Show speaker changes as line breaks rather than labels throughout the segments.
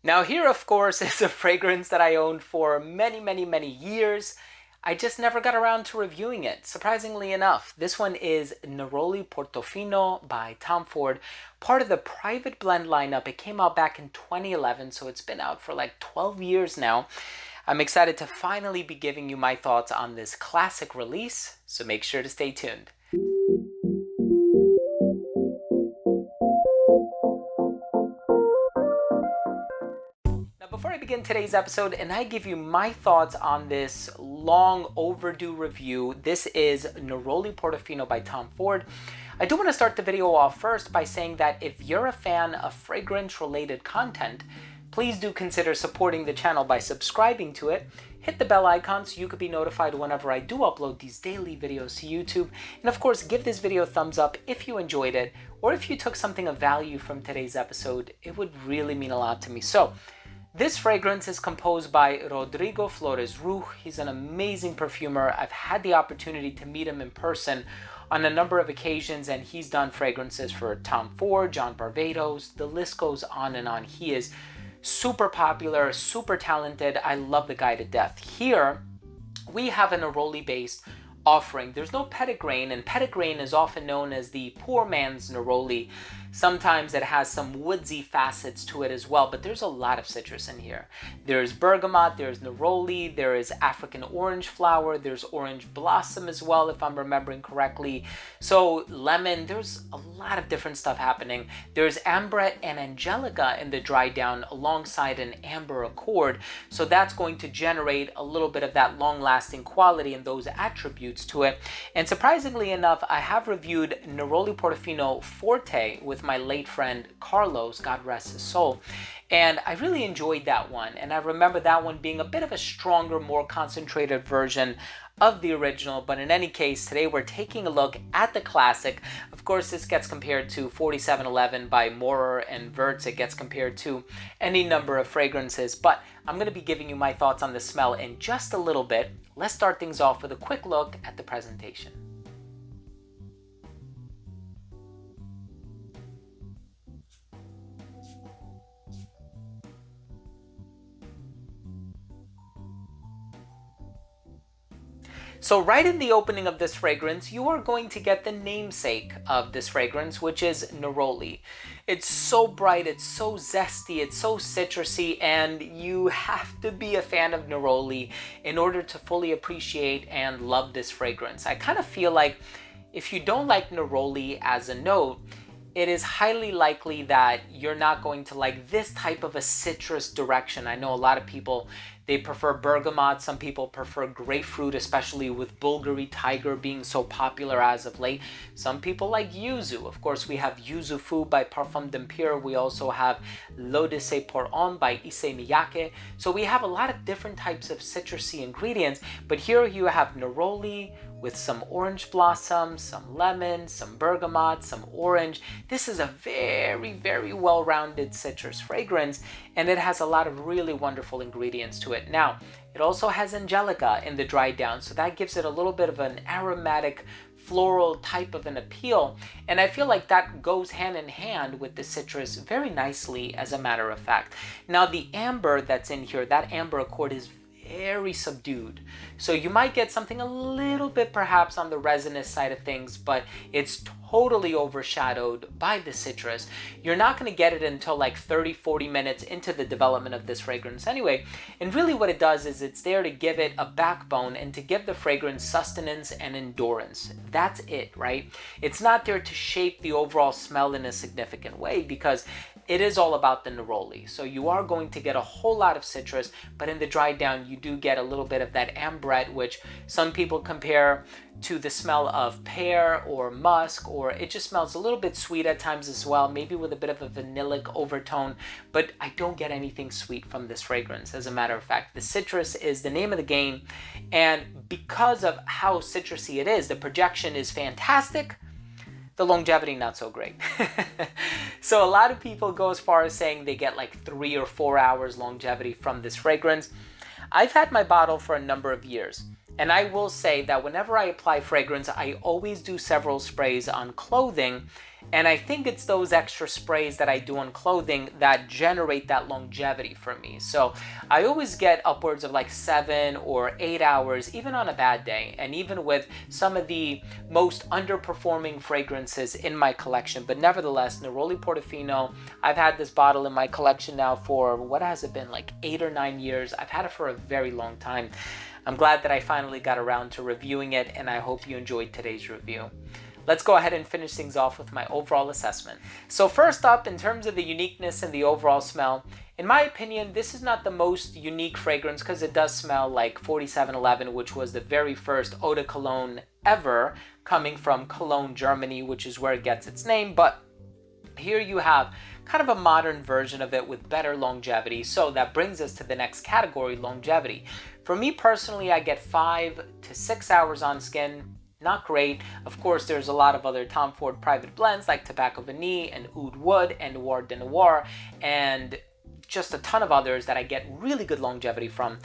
Now here, of course, is a fragrance that I owned for many years. I just never got around to reviewing it, surprisingly enough. This one is Neroli Portofino by Tom Ford, part of the private blend lineup. It came out back in 2011, so it's been out for like 12 years now. I'm excited to finally be giving you my thoughts on this classic release, so make sure to stay tuned. Before I begin today's episode and I give you my thoughts on this long overdue review, this is Neroli Portofino by Tom Ford. I do want to start the video off first by saying that if you're a fan of fragrance related content, please do consider supporting the channel by subscribing to it. Hit the bell icon so you could be notified whenever I do upload these daily videos to YouTube. And of course, give this video a thumbs up if you enjoyed it, or if you took something of value from today's episode. It would really mean a lot to me. So, this fragrance is composed by Rodrigo Flores Ruch. He's an amazing perfumer. I've had the opportunity to meet him in person on a number of occasions, and he's done fragrances for Tom Ford, John Barbados, the list goes on and on. He is super popular, super talented. I love the guy to death. Here, we have a Neroli based offering. There's no petitgrain, and petitgrain is often known as the poor man's Neroli. Sometimes it has some woodsy facets to it as well, but there's a lot of citrus in here. There's bergamot, there's neroli, there is African orange flower, there's orange blossom as well, if I'm remembering correctly. So lemon, there's a lot of different stuff happening. There's ambrette and angelica in the dry down alongside an amber accord. So that's going to generate a little bit of that long-lasting quality and those attributes to it. And surprisingly enough, I have reviewed Neroli Portofino Forte with my late friend Carlos, God rest his soul, and I really enjoyed that one. And I remember that one being a bit of a stronger, more concentrated version of the original. But in any case, today we're taking a look at the classic. Of course, this gets compared to 4711 by Maurer and Wirtz. It gets compared to any number of fragrances, but I'm going to be giving you my thoughts on the smell in just a little bit. Let's start things off with a quick look at the presentation. So right in the opening of this fragrance, you are going to get the namesake of this fragrance, which is Neroli. It's so bright, it's so zesty, it's so citrusy, and you have to be a fan of Neroli in order to fully appreciate and love this fragrance. I kind of feel like if you don't like Neroli as a note, it is highly likely that you're not going to like this type of a citrus direction. I know a lot of people, they prefer bergamot. Some people prefer grapefruit, especially with Bulgari Tiger being so popular as of late. Some people like yuzu. Of course, we have Yuzu Fu by Parfums d'Empire. We also have L'Eau de Ses Pour On by Issey Miyake. So we have a lot of different types of citrusy ingredients, but here you have Neroli with some orange blossom, some lemon, some bergamot, some orange. This is a very well-rounded citrus fragrance, and it has a lot of really wonderful ingredients to it. Now, it also has angelica in the dry down, so that gives it a little bit of an aromatic, floral type of an appeal, and I feel like that goes hand in hand with the citrus very nicely, as a matter of fact. Now, the amber that's in here, that amber accord, is very subdued. So you might get something a little bit perhaps on the resinous side of things, but it's totally overshadowed by the citrus. You're not going to get it until like 30-40 minutes into the development of this fragrance anyway. And really what it does is it's there to give it a backbone and to give the fragrance sustenance and endurance. That's it, right? It's not there to shape the overall smell in a significant way, because it is all about the neroli. So you are going to get a whole lot of citrus, but in the dry down, you do get a little bit of that ambrette, which some people compare to the smell of pear or musk, or it just smells a little bit sweet at times as well, maybe with a bit of a vanillic overtone, but I don't get anything sweet from this fragrance. As a matter of fact, the citrus is the name of the game, and because of how citrusy it is, the projection is fantastic, the longevity not so great. So a lot of people go as far as saying they get like 3 or 4 hours longevity from this fragrance. I've had my bottle for a number of years, and I will say that whenever I apply fragrance, I always do several sprays on clothing, And I think it's those extra sprays that I do on clothing that generate that longevity for me. So I always get upwards of like 7 or 8 hours, even on a bad day, and even with some of the most underperforming fragrances in my collection. But nevertheless, Neroli Portofino, I've had this bottle in my collection now for, what has it been, like 8 or 9 years. I've had it for a very long time. I'm glad that I finally got around to reviewing it, and I hope you enjoyed today's review. Let's go ahead and finish things off with my overall assessment. So first up, in terms of the uniqueness and the overall smell, in my opinion, this is not the most unique fragrance because it does smell like 4711, which was the very first eau de cologne ever coming from Cologne, Germany, which is where it gets its name. But here you have kind of a modern version of it with better longevity. So that brings us to the next category, longevity. For me personally, I get 5 to 6 hours on skin. Not great. Of course, there's a lot of other Tom Ford private blends like Tobacco Vanille and Oud Wood and Noir de Noir and just a ton of others that I get really good longevity from.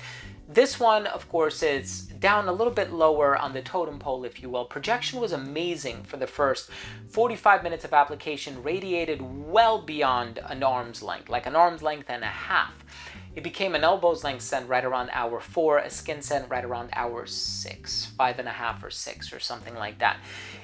This one, of course, is down a little bit lower on the totem pole, if you will. Projection was amazing for the first 45 minutes of application, radiated well beyond an arm's length, like an arm's length and a half. It became an elbow's length scent right around hour 4, a skin scent right around hour 6, 5.5 or 6 or something like that.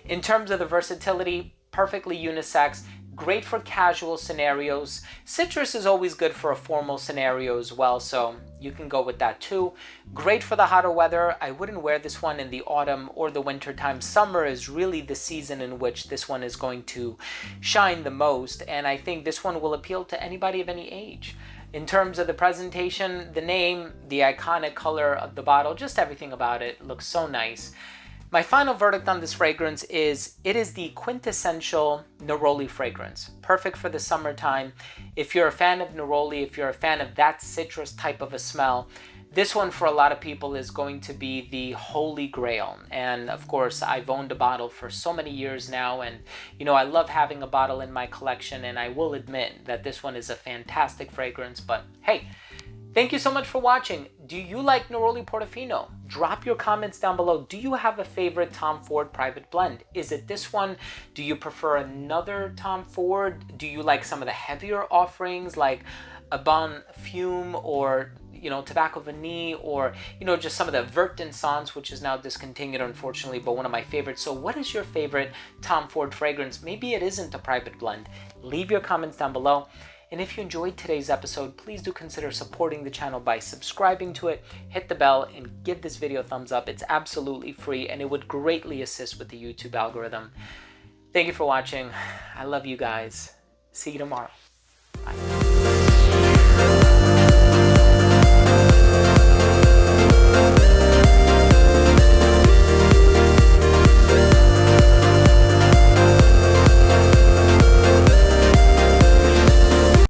In terms of the versatility, perfectly unisex, great for casual scenarios. Citrus is always good for a formal scenario as well, so you can go with that too. Great for the hotter weather. I wouldn't wear this one in the autumn or the winter time. Summer is really the season in which this one is going to shine the most, and I think this one will appeal to anybody of any age. In terms of the presentation, the name, the iconic color of the bottle, just everything about it looks so nice. My final verdict on this fragrance is it is the quintessential Neroli fragrance. Perfect for the summertime. If you're a fan of Neroli, if you're a fan of that citrus type of a smell, this one for a lot of people is going to be the holy grail. And of course, I've owned a bottle for so many years now, and I love having a bottle in my collection, and I will admit that this one is a fantastic fragrance. But hey, thank you so much for watching. Do you like Neroli Portofino? Drop your comments down below. Do you have a favorite Tom Ford private blend? Is it this one? Do you prefer another Tom Ford? Do you like some of the heavier offerings like a Bon Fume or Tobacco Vanille, or just some of the Vert D'Essence, which is now discontinued unfortunately, but one of my favorites. So what is your favorite Tom Ford fragrance? Maybe it isn't a private blend. Leave your comments down below. And if you enjoyed today's episode, please do consider supporting the channel by subscribing to it, hit the bell, and give this video a thumbs up. It's absolutely free, and it would greatly assist with the YouTube algorithm. Thank you for watching. I love you guys. See you tomorrow. Bye.